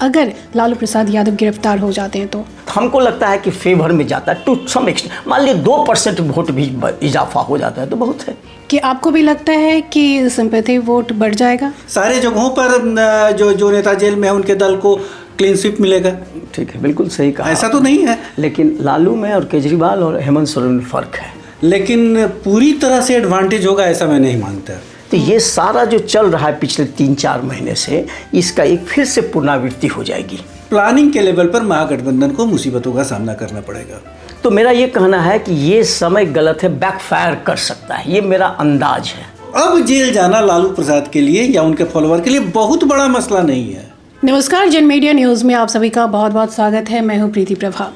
अगर लालू प्रसाद यादव गिरफ्तार हो जाते हैं तो? हमको लगता है कि फेवर में जाता है टू सम एक्सटेंट। मान लीजिए 2% वोट भी इजाफा हो जाता है तो बहुत है। कि आपको भी लगता है कि सिंपैथी वोट बढ़ जाएगा? सारे जगहों पर जो नेता जेल में है उनके दल को क्लीन स्वीप मिलेगा। ठीक है, बिल्कुल सही कहा। ऐसा तो नहीं है, लेकिन लालू में और केजरीवाल और हेमंत सोरेन में फ़र्क है। लेकिन पूरी तरह से एडवांटेज होगा ऐसा मैं नहीं मानता। तो ये सारा जो चल रहा है पिछले 3-4 महीने से, इसका एक फिर से पुनरावृत्ति हो जाएगी। प्लानिंग के लेवल पर महागठबंधन को मुसीबतों का सामना करना पड़ेगा। तो मेरा ये कहना है कि ये समय गलत है, बैकफायर कर सकता है, ये मेरा अंदाज है। अब जेल जाना लालू प्रसाद के लिए या उनके फॉलोअर के लिए बहुत बड़ा मसला नहीं है। नमस्कार, जन मीडिया न्यूज़ में आप सभी का बहुत बहुत स्वागत है। मैं हूं प्रीति प्रभा।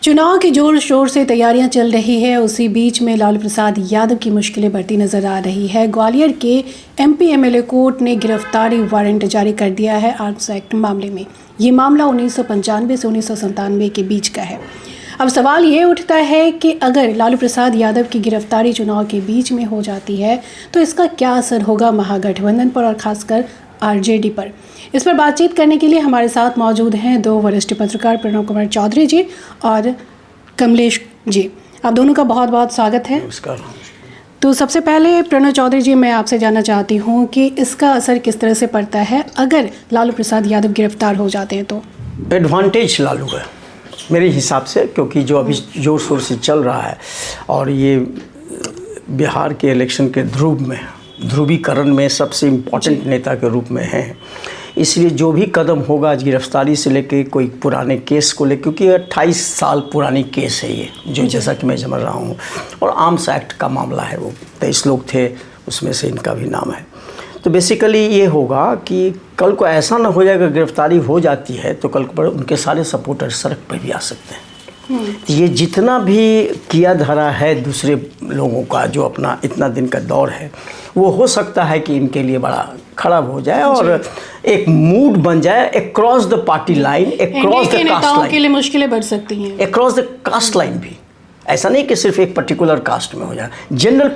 चुनाव की जोर शोर से तैयारियां चल रही है, उसी बीच में लालू प्रसाद यादव की मुश्किलें बढ़ती नजर आ रही है। ग्वालियर के एमपी एमएलए कोर्ट ने गिरफ्तारी वारंट जारी कर दिया है आर्म्स एक्ट मामले में। ये मामला 1995 से 1997 के बीच का है। अब सवाल ये उठता है कि अगर लालू प्रसाद यादव की गिरफ्तारी चुनाव के बीच में हो जाती है तो इसका क्या असर होगा महागठबंधन पर और खासकर आरजेडी पर। इस पर बातचीत करने के लिए हमारे साथ मौजूद हैं दो वरिष्ठ पत्रकार, प्रणव कुमार चौधरी जी और कमलेश जी। आप दोनों का बहुत बहुत स्वागत है। नमस्कार। तो सबसे पहले प्रणव चौधरी जी, मैं आपसे जानना चाहती हूँ कि इसका असर किस तरह से पड़ता है अगर लालू प्रसाद यादव गिरफ्तार हो जाते हैं तो? एडवांटेज लालू है मेरे हिसाब से, क्योंकि जो अभी जोर शोर से चल रहा है और ये बिहार के इलेक्शन के ध्रुवीकरण में सबसे इम्पोर्टेंट नेता के रूप में हैं, इसलिए जो भी कदम होगा आज गिरफ्तारी से लेके कोई पुराने केस को लेकर, क्योंकि 28 साल पुरानी केस है ये, जो जैसा कि मैं समझ रहा हूँ, और आर्म्स एक्ट का मामला है। वो 23 लोग थे, उसमें से इनका भी नाम है। तो बेसिकली ये होगा कि कल को ऐसा ना हो जाएगा, गिरफ्तारी हो जाती है तो कल को उनके सारे सपोर्टर सड़क पर भी आ सकते हैं। तो ये जितना भी किया धरा है दूसरे लोगों का, जो अपना इतना दिन का दौर है, वो हो सकता है कि इनके लिए बड़ा खराब हो जाए और एक मूड बन जाए across the party line, across the caste line. के लिए मुश्किलें बढ़ सकती हैं, अक्रॉस द कास्ट लाइन भी। ऐसा नहीं कि सिर्फ एक पर्टिकुलर कास्ट में हो जाए। जनरल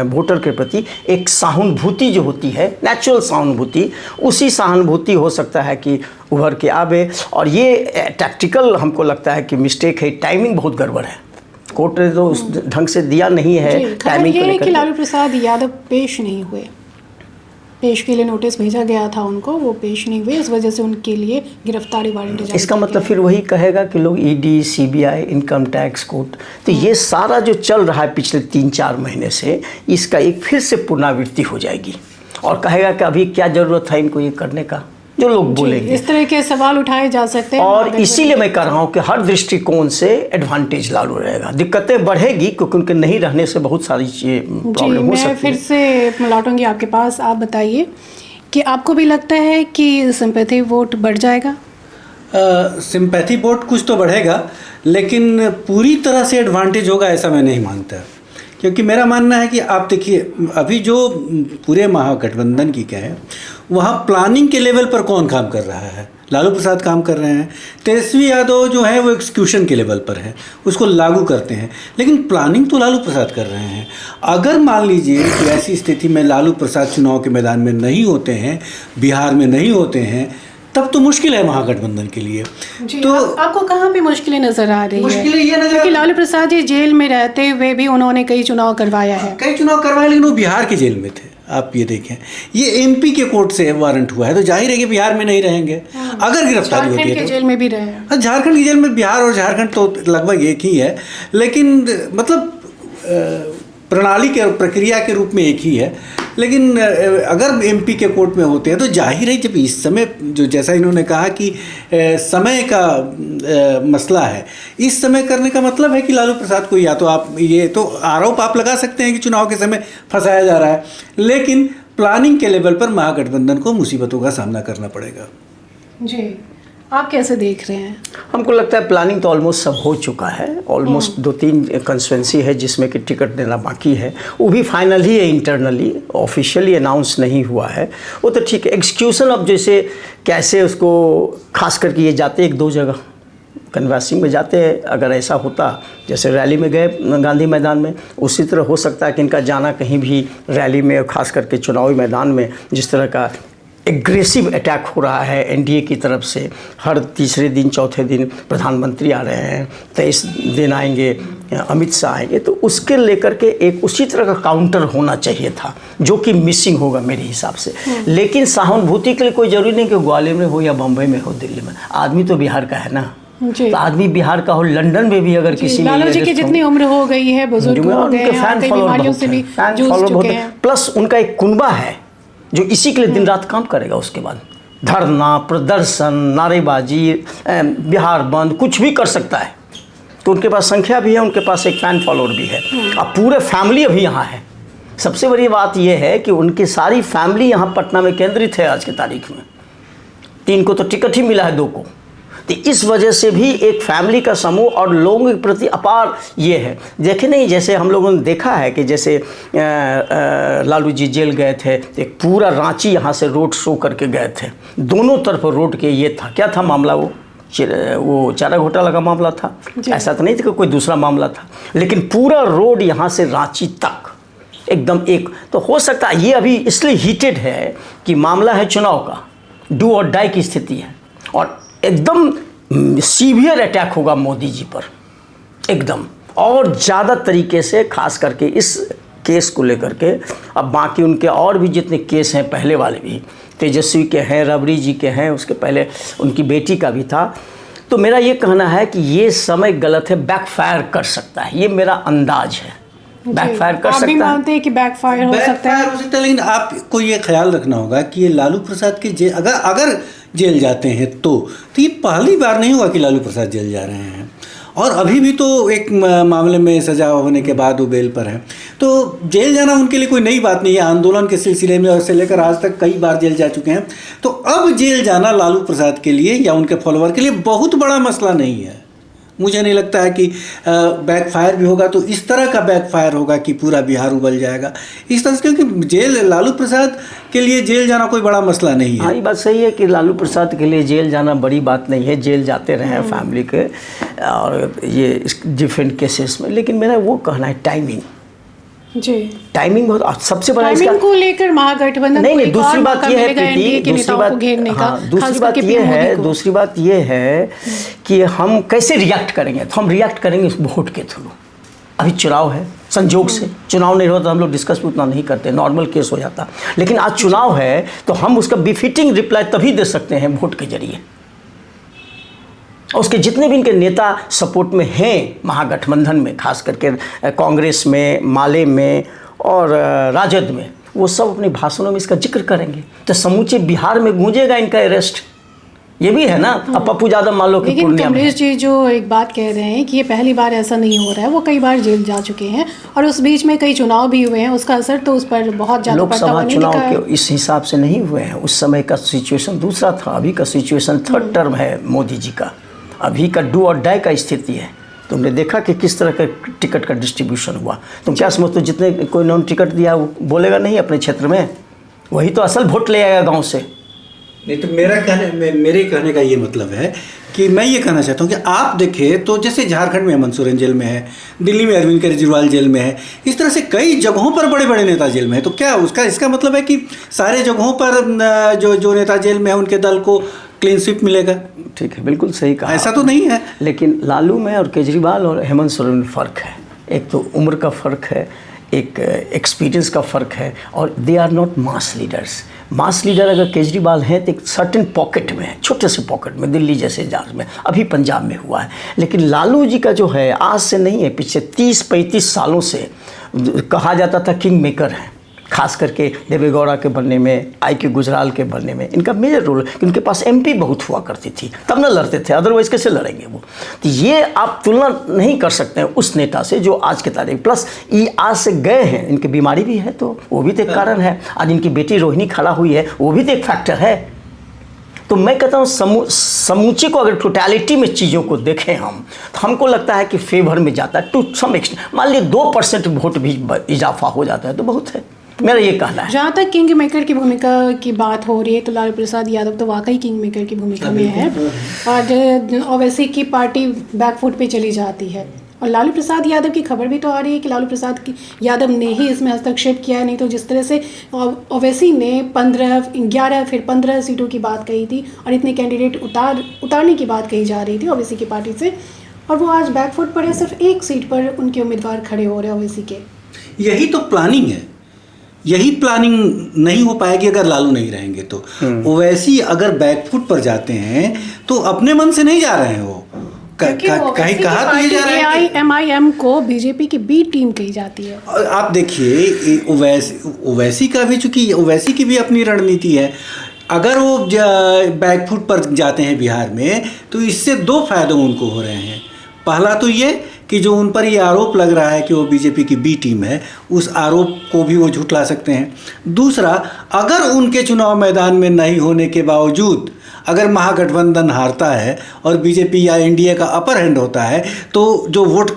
वोटर के प्रति एक सहानुभूति जो होती है, नेचुरल सहानुभूति, उसी सहानुभूति हो सकता है कि उभर के आवे। और ये टैक्टिकल हमको लगता है कि मिस्टेक है, टाइमिंग बहुत गड़बड़ है। कोर्ट ने तो उस ढंग से दिया नहीं है टाइमिंग को लेकर। कि लालू प्रसाद यादव पेश नहीं हुए, पेश के लिए नोटिस भेजा गया था उनको, वो पेश नहीं हुए, इस वजह से उनके लिए गिरफ्तारी वारंट जारी। इसका मतलब फिर वही कहेगा कि लोग ED, CBI, income tax court, तो ये सारा जो चल रहा है पिछले 3-4 महीने से, इसका एक फिर से पुनरावृत्ति हो जाएगी और कहेगा कि अभी क्या ज़रूरत है इनको ये करने का, जो लोग बोलेंगे। इस तरह के सवाल उठाए जा सकते हैं और इसीलिए मैं कह रहा हूँ कि हर दृष्टिकोण से एडवांटेज लालू रहेगा। दिक्कतें बढ़ेगी क्योंकि उनके नहीं रहने से बहुत सारी प्रॉब्लम हो सकती है। मैं फिर से लौटूंगी आपके पास। आप बताइए कि आपको भी लगता है कि सिंपैथी वोट बढ़ जाएगा? सिंपैथी वोट कुछ तो बढ़ेगा, लेकिन पूरी तरह से एडवांटेज होगा ऐसा मैं नहीं मानता। क्योंकि मेरा मानना है कि आप देखिए, अभी जो पूरे महागठबंधन की कहें, वहाँ प्लानिंग के लेवल पर कौन काम कर रहा है? लालू प्रसाद काम कर रहे हैं। तेजस्वी यादव जो है वो एक्सिक्यूशन के लेवल पर है, उसको लागू करते हैं, लेकिन प्लानिंग तो लालू प्रसाद कर रहे हैं। अगर मान लीजिए कि ऐसी स्थिति में लालू प्रसाद चुनाव के मैदान में नहीं होते हैं, बिहार में नहीं होते हैं, तब तो मुश्किल है महागठबंधन के लिए। तो आपको कहाँ पे मुश्किलें नजर आ रही है? मुश्किलें ये नजर, क्योंकि लालू प्रसाद जी जेल में रहते हुए भी उन्होंने कई चुनाव करवाया है। कई चुनाव करवाए, लेकिन वो बिहार के जेल में थे। आप ये देखें, ये एमपी के कोर्ट से वारंट हुआ है, तो जाहिर है कि बिहार में नहीं रहेंगे। अगर गिरफ्तारी होती है तो जेल में भी रहे। झारखंड की जेल में, बिहार और झारखंड तो लगभग एक ही है, लेकिन मतलब प्रणाली के प्रक्रिया के रूप में एक ही है। लेकिन अगर एमपी के कोर्ट में होते हैं तो जाहिर है, जब इस समय जो जैसा इन्होंने कहा कि समय का मसला है, इस समय करने का मतलब है कि लालू प्रसाद को, या तो आप ये तो आरोप आप लगा सकते हैं कि चुनाव के समय फंसाया जा रहा है, लेकिन प्लानिंग के लेवल पर महागठबंधन को मुसीबतों का सामना करना पड़ेगा। जी, आप कैसे देख रहे हैं? हमको लगता है प्लानिंग तो ऑलमोस्ट सब हो चुका है। ऑलमोस्ट 2-3 कंस्टिट्यूंसी है जिसमें कि टिकट देना बाकी है, वो भी फाइनल ही है, इंटरनली ऑफिशियली अनाउंस नहीं हुआ है। वो तो ठीक है। एग्जीक्यूशन अब जैसे कैसे उसको, खास करके ये जाते 1-2 जगह कन्वेंसिंग में जाते हैं, अगर ऐसा होता जैसे रैली में गए गांधी मैदान में, उसी तरह हो सकता है कि इनका जाना कहीं भी रैली में, खास करके चुनावी मैदान में जिस तरह का एग्रेसिव अटैक हो रहा है एनडीए की तरफ से। हर तीसरे दिन चौथे दिन प्रधानमंत्री आ रहे हैं, 23 दिन आएंगे अमित शाह आएंगे, तो उसके लेकर के एक उसी तरह का काउंटर होना चाहिए था, जो कि मिसिंग होगा मेरे हिसाब से। लेकिन सहानुभूति के लिए कोई ज़रूरी नहीं कि ग्वालियर में हो या बम्बई में हो, दिल्ली में। आदमी तो बिहार का है ना, तो आदमी बिहार का हो, लंदन में भी अगर किसी लालू जी की जितनी उम्र हो गई है, बुजुर्ग हो गए हैं, कई बीमारियों से भी जूझ चुके हैं, प्लस उनका एक कुनबा है जो इसी के लिए दिन रात काम करेगा। उसके बाद धरना, प्रदर्शन, नारेबाजी, बिहार बंद, कुछ भी कर सकता है। तो उनके पास संख्या भी है, उनके पास एक फैन फॉलोअर भी है। अब पूरे फैमिली अभी यहाँ है। सबसे बड़ी बात यह है कि उनकी सारी फैमिली यहाँ पटना में केंद्रित है आज की तारीख में। 3 को तो टिकट ही मिला है, 2 को। तो इस वजह से भी एक फैमिली का समूह और लोगों के प्रति अपार ये है। देखे नहीं, जैसे हम लोगों ने देखा है कि जैसे लालू जी जेल गए थे, एक पूरा रांची यहाँ से रोड शो करके गए थे। दोनों तरफ रोड के ये था, क्या था मामला, वो चारा घोटाला का मामला था। ऐसा तो नहीं था कि कोई दूसरा मामला था, लेकिन पूरा रोड यहाँ से रांची तक एकदम एक। तो हो सकता है ये अभी इसलिए हीटेड है कि मामला है चुनाव का, डू और डाई की स्थिति है, और एकदम सीवियर अटैक होगा मोदी जी पर एकदम, और ज़्यादा तरीके से, खास करके इस केस को लेकर के। अब बाकी उनके और भी जितने केस हैं, पहले वाले भी, तेजस्वी के हैं, रबड़ी जी के हैं, उसके पहले उनकी बेटी का भी था। तो मेरा ये कहना है कि ये समय गलत है, बैकफायर कर सकता है, ये मेरा अंदाज है। बैकफायर कर सकता है। आप भी मानते हैं कि बैकफायर हो सकता है? लेकिन आपको ये ख्याल रखना होगा कि ये लालू प्रसाद के अगर जेल जाते हैं तो ये पहली बार नहीं हुआ कि लालू प्रसाद जेल जा रहे हैं, और अभी भी तो एक मामले में सजा होने के बाद वो बेल पर हैं। तो जेल जाना उनके लिए कोई नई बात नहीं है। आंदोलन के सिलसिले में और से लेकर आज तक कई बार जेल जा चुके हैं। तो अब जेल जाना लालू प्रसाद के लिए या उनके फॉलोअर के लिए बहुत बड़ा मसला नहीं है। मुझे नहीं लगता है कि बैकफायर भी होगा तो इस तरह का बैकफायर होगा कि पूरा बिहार उबल जाएगा इस तरह से, क्योंकि जेल लालू प्रसाद के लिए जेल जाना कोई बड़ा मसला नहीं है। हाँ, ये बात सही है कि लालू प्रसाद के लिए जेल जाना बड़ी बात नहीं है। जेल जाते रहे हैं फैमिली के, और ये डिफरेंट केसेस में। लेकिन मेरा वो कहना है टाइमिंग जी, टाइमिंग बहुत सबसे बड़ा टाइमिंग को लेकर महागठबंधन नहीं, दूसरी बात ये है प्रीति, दूसरी बात ये है कि हम कैसे रिएक्ट करेंगे। तो हम रिएक्ट करेंगे वोट के थ्रू। अभी चुनाव है, संजोग से चुनाव नहीं होता तो हम लोग डिस्कस भी उतना नहीं करते, नॉर्मल केस हो जाता। लेकिन आज चुनाव है तो हम उसका बिफिटिंग रिप्लाई तभी दे सकते हैं वोट के जरिए। उसके जितने भी इनके नेता सपोर्ट में हैं महागठबंधन में, खास करके कांग्रेस में, माले में और राजद में, वो सब अपने भाषणों में इसका जिक्र करेंगे। तो समूचे बिहार में गूंजेगा इनका अरेस्ट। ये भी है ना। अब पप्पू यादव मान लो कि लेकिन कमलेश जी जो एक बात कह रहे हैं कि ये पहली बार ऐसा नहीं हो रहा है, वो कई बार जेल जा चुके हैं और उस बीच में कई चुनाव भी हुए हैं, उसका असर तो उस पर बहुत ज़्यादा पड़ता हुआ नहीं दिखा है। लोकसभा चुनाव के इस हिसाब से नहीं हुए हैं। उस समय का सिचुएशन दूसरा था, अभी का सिचुएशन थर्ड टर्म है मोदी जी का। अभी का डू और डाई का स्थिति है। तुमने देखा कि किस तरह का टिकट का डिस्ट्रीब्यूशन हुआ। तुम क्या समझते हो जितने कोई नॉन टिकट दिया वो बोलेगा नहीं अपने क्षेत्र में, वही तो असल वोट ले आएगा गांव से। नहीं तो मेरे कहने का ये मतलब है कि मैं ये कहना चाहता हूँ कि आप देखें तो जैसे झारखंड में हेमंत सोरेन जेल में है, दिल्ली में अरविंद केजरीवाल जेल में है, इस तरह से कई जगहों पर बड़े बड़े नेता जेल में है। तो क्या इसका मतलब है कि सारे जगहों पर जो नेता जेल में है उनके दल को क्लीन स्वीप मिलेगा? ठीक है, बिल्कुल सही कहा। ऐसा तो नहीं है। लेकिन लालू में और केजरीवाल और हेमंत सोरेन में फ़र्क है। एक तो उम्र का फ़र्क है, एक एक्सपीरियंस का फ़र्क है, और they are not mass leaders. Mass leader अगर केजरीवाल हैं तो एक सर्टेन पॉकेट में है, छोटे से पॉकेट में, दिल्ली जैसे जहाँ में, अभी पंजाब में हुआ है। लेकिन लालू जी का जो है आज से नहीं है, पिछले 30-35 सालों से कहा जाता था किंग मेकर है। खास करके देवे गौड़ा के बनने में, आई.के. गुजराल के बनने में इनका मेजर रोल है कि उनके पास एमपी बहुत हुआ करती थी, तब ना लड़ते थे, अदरवाइज कैसे लड़ेंगे वो। तो ये आप तुलना नहीं कर सकते हैं उस नेता से जो आज के तारीख। प्लस ये आज से गए हैं, इनकी बीमारी भी है तो वो भी तो एक कारण है। आज इनकी बेटी रोहिणी खड़ा हुई है, वो भी तो एक फैक्टर है। तो मैं कहता हूँ समूचे को अगर टोटलिटी में चीज़ों को देखें हम, तो हमको लगता है कि फेवर में जाता है टू सम एक्सटेंट। मान लीजिए 2% वोट भी इजाफा हो जाता है तो बहुत है, मेरा ये कहना है। जहाँ तक किंग मेकर की भूमिका की बात हो रही है तो लालू प्रसाद यादव तो वाकई किंग मेकर की भूमिका में है, और ओवैसी की पार्टी बैकफुट पे चली जाती है और लालू प्रसाद यादव की खबर भी तो आ रही है कि लालू प्रसाद यादव ने ही इसमें हस्तक्षेप किया है, नहीं तो जिस तरह से ओवैसी ने 11 फिर 15 सीटों की बात कही थी और इतने कैंडिडेट उतारने की बात कही जा रही थी ओवैसी की पार्टी से, और वो आज बैकफुट पर है, सिर्फ एक सीट पर उनके उम्मीदवार खड़े हो रहे हैं ओवैसी के। यही तो प्लानिंग है, यही प्लानिंग नहीं हो पाएगी अगर लालू नहीं रहेंगे तो। ओवैसी अगर बैकफुट पर जाते हैं तो अपने मन से नहीं जा रहे हैं, वो कहीं कहा तो ये जा रहा है कि AIMIM को बीजेपी की बी टीम कही जाती है। आप देखिए ओवैसी का भी, चूंकि ओवैसी की भी अपनी रणनीति है, अगर वो बैकफुट पर जाते हैं बिहार में तो इससे दो फायदे उनको हो रहे हैं। पहला तो ये कि जो उन पर ये आरोप लग रहा है कि वो बीजेपी की बी टीम है, उस आरोप को भी वो झुठला सकते हैं। दूसरा, अगर उनके चुनाव मैदान में नहीं होने के बावजूद अगर महागठबंधन हारता है और बीजेपी या एनडीए का अपर हैंड होता है तो जो वोट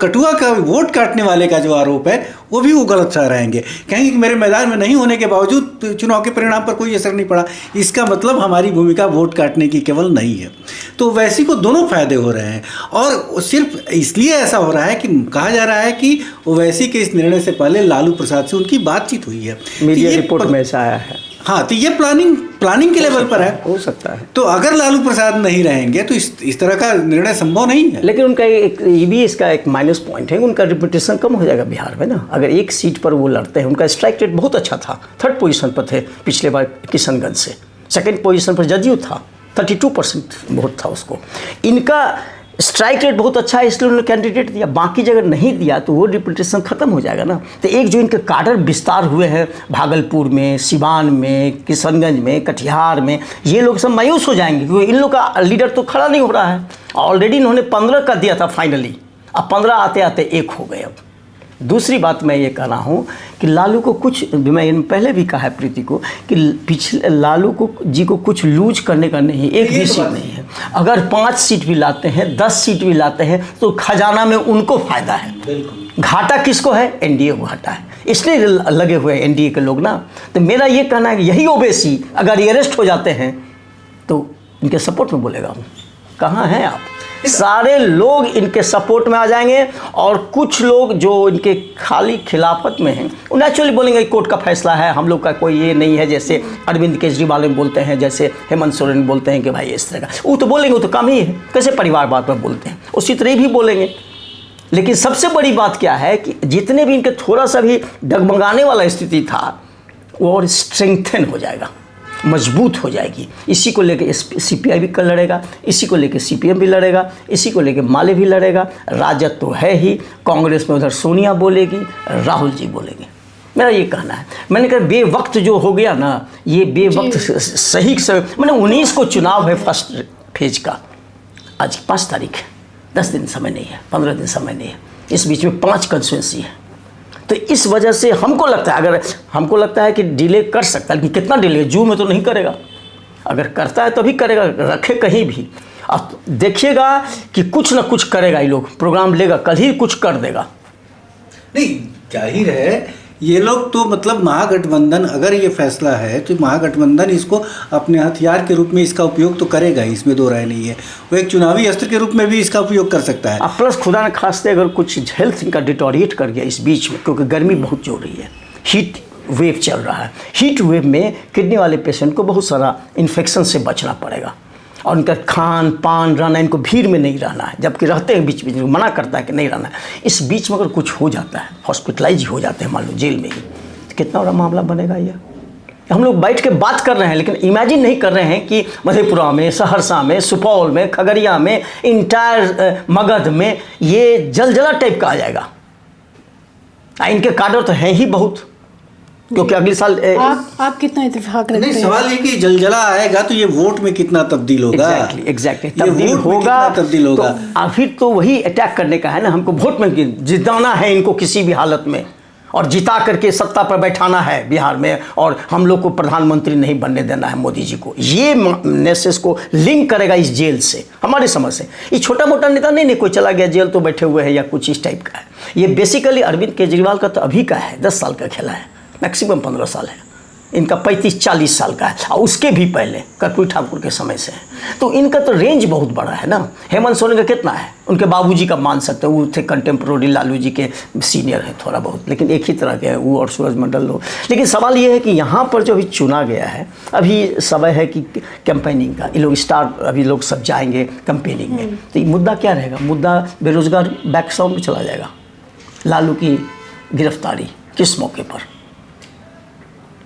काटने वाले का जो आरोप है वो भी वो गलत ठहराएंगे, कहेंगे कि मेरे मैदान में नहीं होने के बावजूद चुनाव के परिणाम पर कोई असर नहीं पड़ा, इसका मतलब हमारी भूमिका वोट काटने की केवल नहीं है। तो वैसी को दोनों फायदे हो रहे हैं, और सिर्फ इसलिए ऐसा हो रहा है कि कहा जा रहा है कि ओवैसी के इस निर्णय से पहले लालू प्रसाद से उनकी बातचीत हुई है, मीडिया रिपोर्ट में ऐसा आया है। हाँ, तो ये प्लानिंग के लेवल पर है, हो सकता है। तो अगर लालू प्रसाद नहीं रहेंगे तो इस तरह का निर्णय संभव नहीं है। लेकिन उनका ये भी इसका एक माइनस पॉइंट है, उनका रिपुटेशन कम हो जाएगा बिहार में ना। अगर एक सीट पर वो लड़ते हैं, उनका स्ट्राइक रेट बहुत अच्छा था, 3rd पोजीशन पर थे पिछले बार किशनगंज से, 2nd पोजीशन पर जदयू था, 32% वोट था उसको। इनका स्ट्राइक रेट बहुत अच्छा है, इसलिए उन्होंने कैंडिडेट दिया, बाकी जगह नहीं दिया तो वो रिपुटेशन खत्म हो जाएगा ना। तो एक जो इनके काडर विस्तार हुए हैं भागलपुर में, सिवान में, किशनगंज में, कटिहार में, ये लोग सब मायूस हो जाएंगे क्योंकि इन लोग का लीडर तो खड़ा नहीं हो रहा है। ऑलरेडी इन्होंने 15 का दिया था फाइनली, अब 15 आते आते 1 हो गए। अब दूसरी बात मैं ये कह रहा हूँ कि लालू को कुछ, मैं पहले भी कहा है प्रीति को कि पिछले लालू को जी को कुछ लूज करने का नहीं, एक भी सीट नहीं है। अगर 5 सीट भी लाते हैं, 10 सीट भी लाते हैं तो खजाना में उनको फायदा है। घाटा किसको है? एनडीए को घाटा है, इसलिए लगे हुए हैं एनडीए के लोग ना। तो मेरा ये कहना है कि यही ओवैसी अगर अरेस्ट हो जाते हैं तो इनके सपोर्ट में बोलेगा हूँ, कहाँ हैं आप? सारे लोग इनके सपोर्ट में आ जाएंगे, और कुछ लोग जो इनके खाली खिलाफत में हैं वो नेचुरली बोलेंगे कोर्ट का फैसला है, हम लोग का कोई ये नहीं है, जैसे अरविंद केजरीवाल बोलते हैं, जैसे हेमंत सोरेन बोलते हैं कि भाई इस तरह का, वो तो बोलेंगे, वो तो काम ही है, कैसे परिवारवाद पर बोलते हैं, उसी तरह भी बोलेंगे। लेकिन सबसे बड़ी बात क्या है कि जितने भी इनके थोड़ा सा भी डगमगाने वाला स्थिति था वो और स्ट्रेंथन हो जाएगा, मजबूत हो जाएगी। इसी को लेके सीपीआई भी कल लड़ेगा, इसी को लेके सीपीएम भी लड़ेगा, इसी को लेके माले भी लड़ेगा, राजद तो है ही, कांग्रेस में उधर सोनिया बोलेगी, राहुल जी बोलेंगे। मेरा ये कहना है। मैंने कहा बेवक्त जो हो गया ना, ये बेवक्त सही समय, मैंने 19 को चुनाव है फर्स्ट फेज का, आज 5 तारीख है, 10 दिन समय नहीं है, 15 दिन समय नहीं है, इस बीच में 5 कंस्टिट्यूंसी है। तो इस वजह से हमको लगता है कि डिले कर सकता है, लेकिन कितना डिले, जून में तो नहीं करेगा, अगर करता है तभी करेगा, रखे कहीं भी। अब देखिएगा कि कुछ ना कुछ करेगा, ये लोग प्रोग्राम लेगा, कल ही कुछ कर देगा। नहीं, जाहिर है ये लोग तो मतलब महागठबंधन, अगर ये फैसला है तो महागठबंधन इसको अपने हथियार के रूप में इसका उपयोग तो करेगा, इसमें दो राय नहीं है। वो एक चुनावी अस्त्र के रूप में भी इसका उपयोग कर सकता है। प्लस खुदा न खास्ते अगर कुछ हेल्थ इनका डिटोरिएट कर गया इस बीच में, क्योंकि गर्मी बहुत जोर रही है, हीट वेव चल रहा है, हीट वेव में किडनी वाले पेशेंट को बहुत सारा इन्फेक्शन से बचना पड़ेगा, और उनका खान पान रहना, इनको भीड़ में नहीं रहना है, जबकि रहते हैं बीच में, मना करता है कि नहीं रहना है। इस बीच में अगर कुछ हो जाता है, हॉस्पिटलाइज हो जाते हैं मान लो जेल में ही, तो कितना बड़ा मामला बनेगा ये। हम लोग बैठ के बात कर रहे हैं लेकिन इमेजिन नहीं कर रहे हैं कि मधेपुरा में, सहरसा में, सुपौल में, खगड़िया में, इंटायर मगध में ये जलजला टाइप का आ जाएगा। इनके काडर तो हैं ही बहुत, क्योंकि अगले साल आप कितना इत्तेफाक रखते हैं? नहीं, सवाल ये कि जलजला आएगा तो ये वोट में कितना तब्दील होगा। एग्जैक्टली तब्दील होगा। तो फिर तो वही अटैक करने का है ना, हमको वोट में जिताना है इनको किसी भी हालत में, और जिता करके सत्ता पर बैठाना है बिहार में, और हम लोग को प्रधानमंत्री नहीं बनने देना है मोदी जी को। ये मैसेज को लिंक करेगा इस जेल से, हमारी समझ से। ये छोटा मोटा नेता नहीं कोई चला गया जेल तो बैठे हुए हैं या कुछ इस टाइप का है। ये बेसिकली अरविंद केजरीवाल का तो अभी का है, 10 साल का खेला है, मैक्सिमम 15 साल है। इनका 35-40 साल का है, और उसके भी पहले कर्पूरी ठाकुर के समय से है। तो इनका तो रेंज बहुत बड़ा है ना। हेमंत सोरेन का कितना है, उनके बाबूजी का मान सकते हैं, वो थे कंटेम्प्रोरी लालू जी के सीनियर हैं थोड़ा बहुत, लेकिन एक ही तरह के हैं वो और सूरज मंडल लोग। लेकिन सवाल ये है कि यहाँ पर जो अभी चुना गया है, अभी समय है कि कैंपेनिंग का, ये लोग स्टार अभी लोग सब जाएंगे कैंपेनिंग में, तो ये मुद्दा क्या रहेगा? मुद्दा बेरोजगार बैकग्राउंड में चला जाएगा। लालू की गिरफ्तारी किस मौके पर,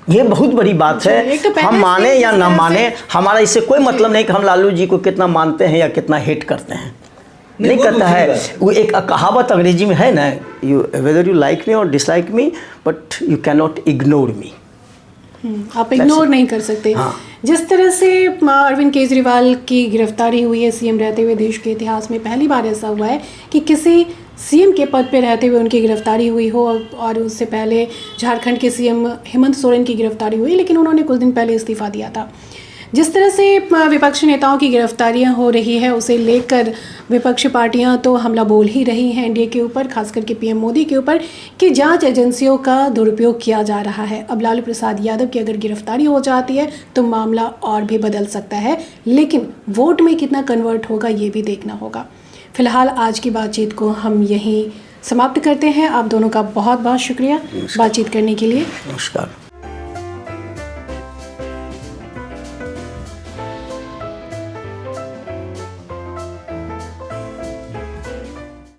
ये बहुत बड़ी बात है। एक तो पहले हम माने से या जिस ना तरह माने, से- हमारा इससे कोई मतलब नहीं कि हम लालू जी को कितना मानते हैं या कितना हेट करते हैं, नहीं वो करता दूसरी है। बात है। वो एक कहावत अंग्रेजी में है ना, you whether you like me और dislike me but you can not ignore me. आप इग्नोर नहीं कर सकते। हाँ। जिस तरह से अरविंद केजरीवाल की गिरफ्तारी हुई है सीएम रहते हुए, देश के इतिहास में पहली बार ऐसा हुआ है कि किसी सीएम के पद पे रहते हुए उनकी गिरफ्तारी हुई हो। और उससे पहले झारखंड के सीएम हेमंत सोरेन की गिरफ्तारी हुई, लेकिन उन्होंने कुछ दिन पहले इस्तीफा दिया था। जिस तरह से विपक्षी नेताओं की गिरफ्तारियां हो रही है, उसे लेकर विपक्षी पार्टियां तो हमला बोल ही रही हैं एनडीए के ऊपर, खासकर के पीएम मोदी के ऊपर, कि जांच एजेंसियों का दुरुपयोग किया जा रहा है। अब लालू प्रसाद यादव की अगर गिरफ्तारी हो जाती है तो मामला और भी बदल सकता है, लेकिन वोट में कितना कन्वर्ट होगा ये भी देखना होगा। फिलहाल आज की बातचीत को हम यहीं समाप्त करते हैं। आप दोनों का बहुत बहुत शुक्रिया बातचीत करने के लिए। नमस्कार।